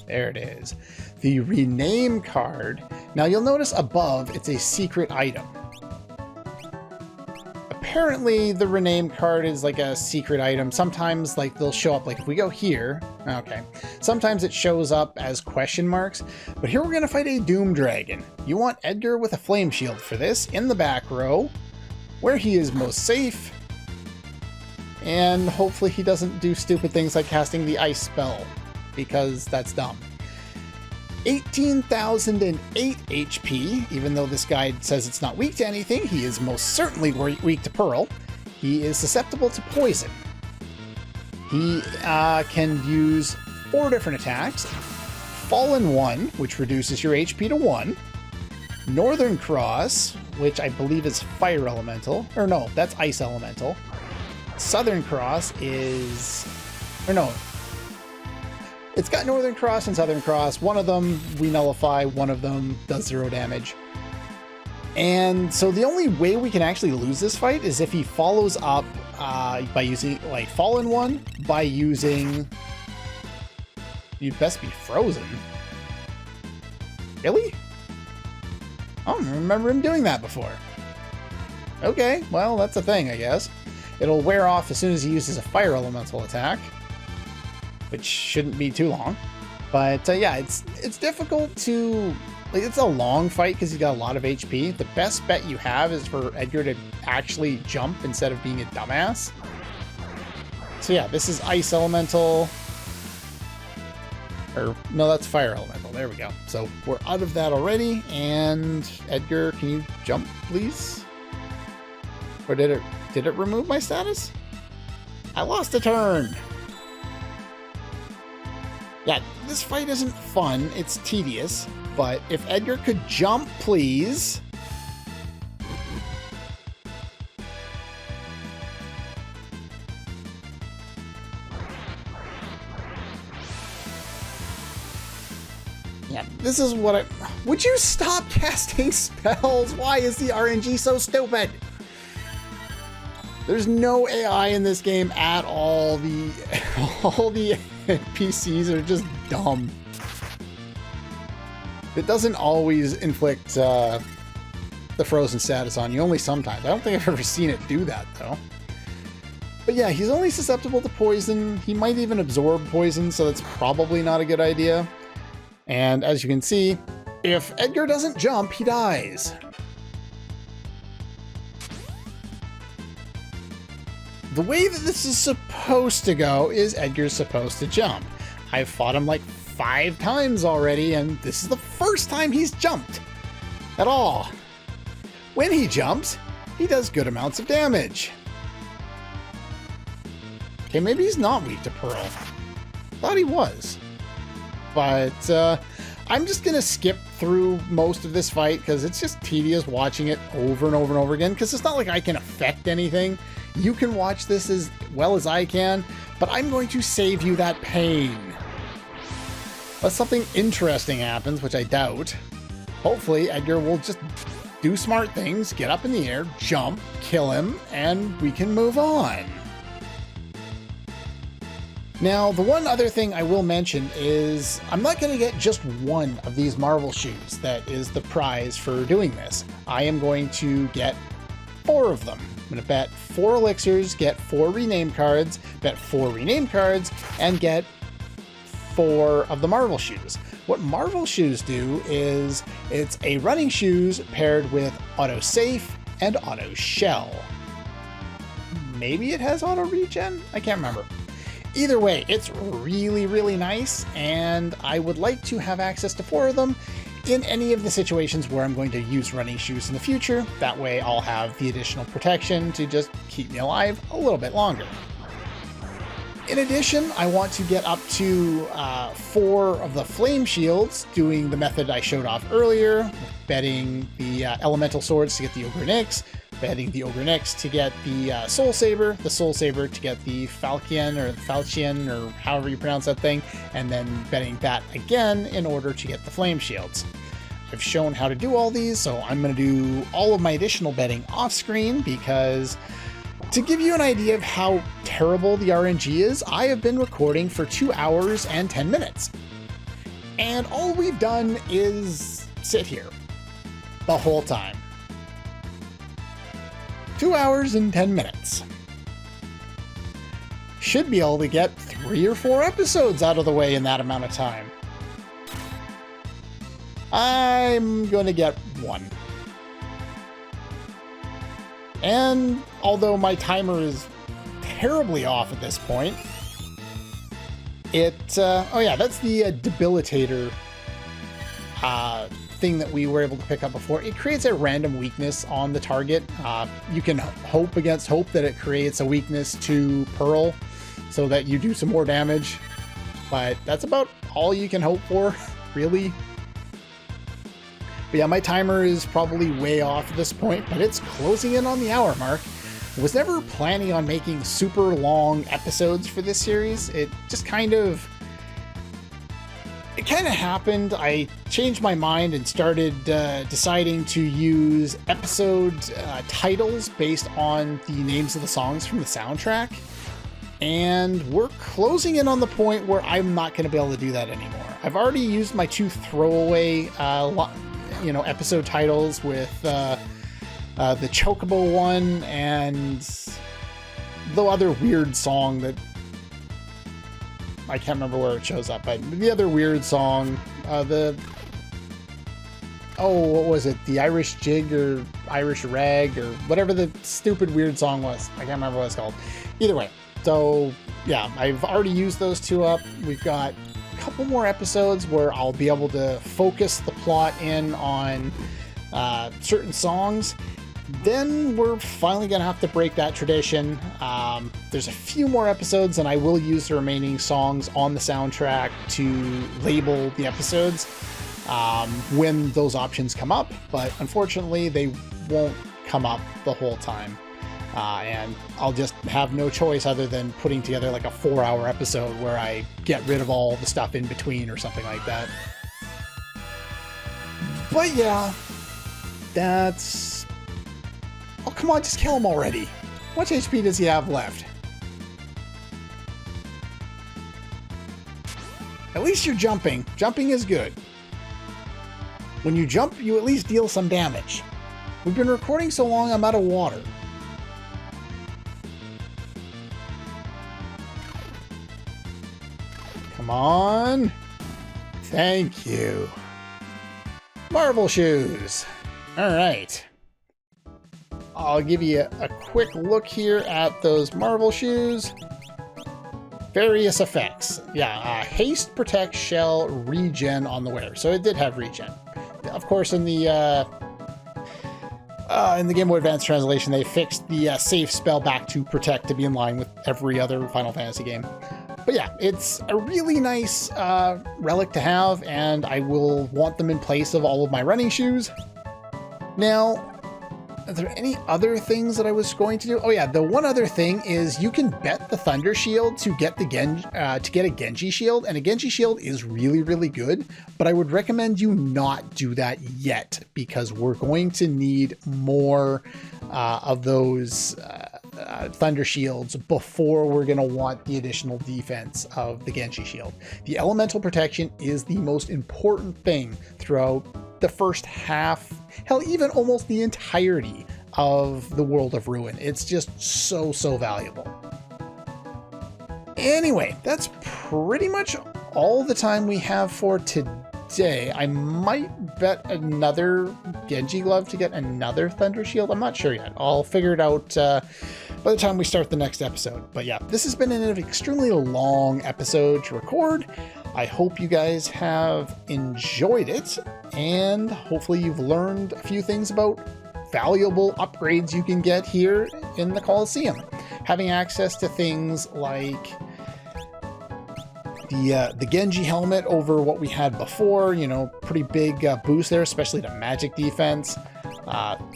There it is. The rename card. Now you'll notice above it's a secret item. apparently the rename card is like a secret item. Sometimes like they'll show up, like if we go here, okay. Sometimes it shows up as question marks, but here we're gonna fight a Doom Dragon. You want Edgar with a flame shield for this in the back row, where he is most safe. And hopefully he doesn't do stupid things like casting the ice spell, because that's dumb. 18,008 HP, even though this guide says it's not weak to anything, he is most certainly weak to Pearl. He is susceptible to poison. He can use 4 different attacks. Fallen 1, which reduces your HP to 1. Northern Cross, which I believe is Fire Elemental. Or no, that's Ice Elemental. Southern Cross is... or no. It's got Northern Cross and Southern Cross. One of them we nullify, one of them does 0 damage. And so the only way we can actually lose this fight is if he follows up by using, like, Fallen 1, by using... You'd best be frozen. Really? I don't remember him doing that before. Okay, well, that's a thing, I guess. It'll wear off as soon as he uses a Fire Elemental attack, which shouldn't be too long. But yeah, it's difficult to... like, it's a long fight because he's got a lot of HP. The best bet you have is for Edgar to actually jump instead of being a dumbass. So yeah, this is Ice Elemental. Or, no, that's Fire Elemental. There we go. So we're out of that already. And Edgar, can you jump, please? Or did it remove my status? I lost a turn. Yeah, this fight isn't fun, it's tedious, but if Edgar could jump, please. Yeah, this is what I... Would you stop casting spells? Why is the RNG so stupid? There's no AI in this game at all. All the NPCs are just dumb. It doesn't always inflict the frozen status on you, only sometimes. I don't think I've ever seen it do that, though. But yeah, he's only susceptible to poison. He might even absorb poison, so that's probably not a good idea. And as you can see, if Edgar doesn't jump, he dies. The way that this is supposed to go is Edgar's supposed to jump. I've fought him like 5 times already, and this is the first time he's jumped at all. When he jumps, he does good amounts of damage. Okay, maybe he's not weak to Pearl. Thought he was. But I'm just going to skip through most of this fight because it's just tedious watching it over and over and over again, because it's not like I can affect anything. You can watch this as well as I can, but I'm going to save you that pain. Unless something interesting happens, which I doubt. Hopefully, Edgar will just do smart things, get up in the air, jump, kill him, and we can move on. Now, the one other thing I will mention is I'm not going to get just one of these Marvel shoes that is the prize for doing this. I am going to get 4 of them. I'm going to bet 4 elixirs, get 4 rename cards, bet 4 rename cards, and get 4 of the Marvel shoes. What Marvel shoes do is it's a running shoes paired with auto safe and auto shell. Maybe it has auto regen? I can't remember. Either way, it's really, really nice, and I would like to have access to 4 of them in any of the situations where I'm going to use running shoes in the future. That way I'll have the additional protection to just keep me alive a little bit longer. In addition, I want to get up to 4 of the flame shields, doing the method I showed off earlier, betting the elemental swords to get the Ogre Nyx, betting the Ogre Nyx to get the Soul Saber to get the Falchion or however you pronounce that thing, and then betting that again in order to get the flame shields. I've shown how to do all these, so I'm going to do all of my additional betting off screen, because to give you an idea of how terrible the RNG is, I have been recording for 2 hours and 10 minutes. And all we've done is sit here the whole time. 2 hours and 10 minutes. Should be able to get 3 or 4 episodes out of the way in that amount of time. I'm going to get 1. And although my timer is terribly off at this point, oh yeah, that's the debilitator thing that we were able to pick up before. It creates a random weakness on the target. You can hope against hope that it creates a weakness to Pearl so that you do some more damage, but that's about all you can hope for, really. But yeah, my timer is probably way off at this point, but it's closing in on the hour mark. I was never planning on making super long episodes for this series. It kind of happened. I changed my mind and started deciding to use episode titles based on the names of the songs from the soundtrack. And we're closing in on the point where I'm not going to be able to do that anymore. I've already used my 2 throwaway episode titles with the Chocobo one and the other weird song that I can't remember where it shows up, but the other weird song, what was it? The Irish Jig or Irish Rag or whatever the stupid weird song was. I can't remember what it's called. Either way. So yeah, I've already used those 2 up. We've got a couple more episodes where I'll be able to focus the plot in on certain songs. Then we're finally going to have to break that tradition. There's a few more episodes, and I will use the remaining songs on the soundtrack to label the episodes when those options come up. But unfortunately, they won't come up the whole time. And I'll just have no choice other than putting together like a 4-hour episode where I get rid of all the stuff in between or something like that. But yeah, that's... Oh, come on, just kill him already. How much HP does he have left? At least you're jumping. Jumping is good. When you jump, you at least deal some damage. We've been recording so long, I'm out of water. Come on. Thank you. Marvel shoes. All right. I'll give you a quick look here at those Marvel shoes. Various effects. Yeah, haste, protect, shell, regen on the wearer. So it did have regen. Of course, in the Game Boy Advance translation, they fixed the save spell back to protect to be in line with every other Final Fantasy game. But yeah, it's a really nice relic to have, and I will want them in place of all of my running shoes. Now, are there any other things that I was going to do? Oh yeah, the one other thing is you can bet the Thunder Shield to get the get a Genji Shield, and a Genji Shield is really, really good, but I would recommend you not do that yet, because we're going to need more of those Thunder Shields before we're going to want the additional defense of the Genji Shield. The elemental protection is the most important thing throughout the first half, hell, even almost the entirety of the World of Ruin. It's just so, so valuable. Anyway, that's pretty much all the time we have for today. I might bet another Genji Glove to get another Thunder Shield. I'm not sure yet. I'll figure it out by the time we start the next episode. But yeah, this has been an extremely long episode to record. I hope you guys have enjoyed it, and hopefully you've learned a few things about valuable upgrades you can get here in the Colosseum. Having access to things like the Genji helmet over what we had before, you know, pretty big boost there, especially to magic defense.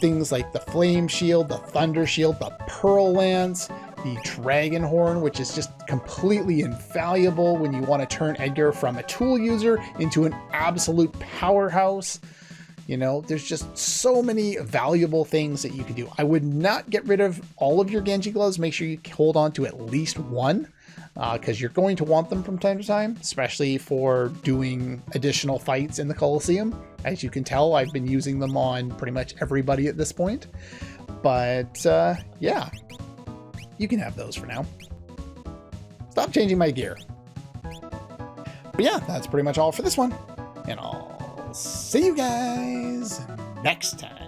Things like the Flame Shield, the Thunder Shield, the Pearl Lance, the Dragon Horn, which is just completely invaluable when you want to turn Edgar from a tool user into an absolute powerhouse. You know, there's just so many valuable things that you can do. I would not get rid of all of your Genji gloves. Make sure you hold on to at least one, because you're going to want them from time to time, especially for doing additional fights in the Colosseum. As you can tell, I've been using them on pretty much everybody at this point. but yeah, you can have those for now. Stop changing my gear. But yeah, that's pretty much all for this one. And I'll see you guys next time.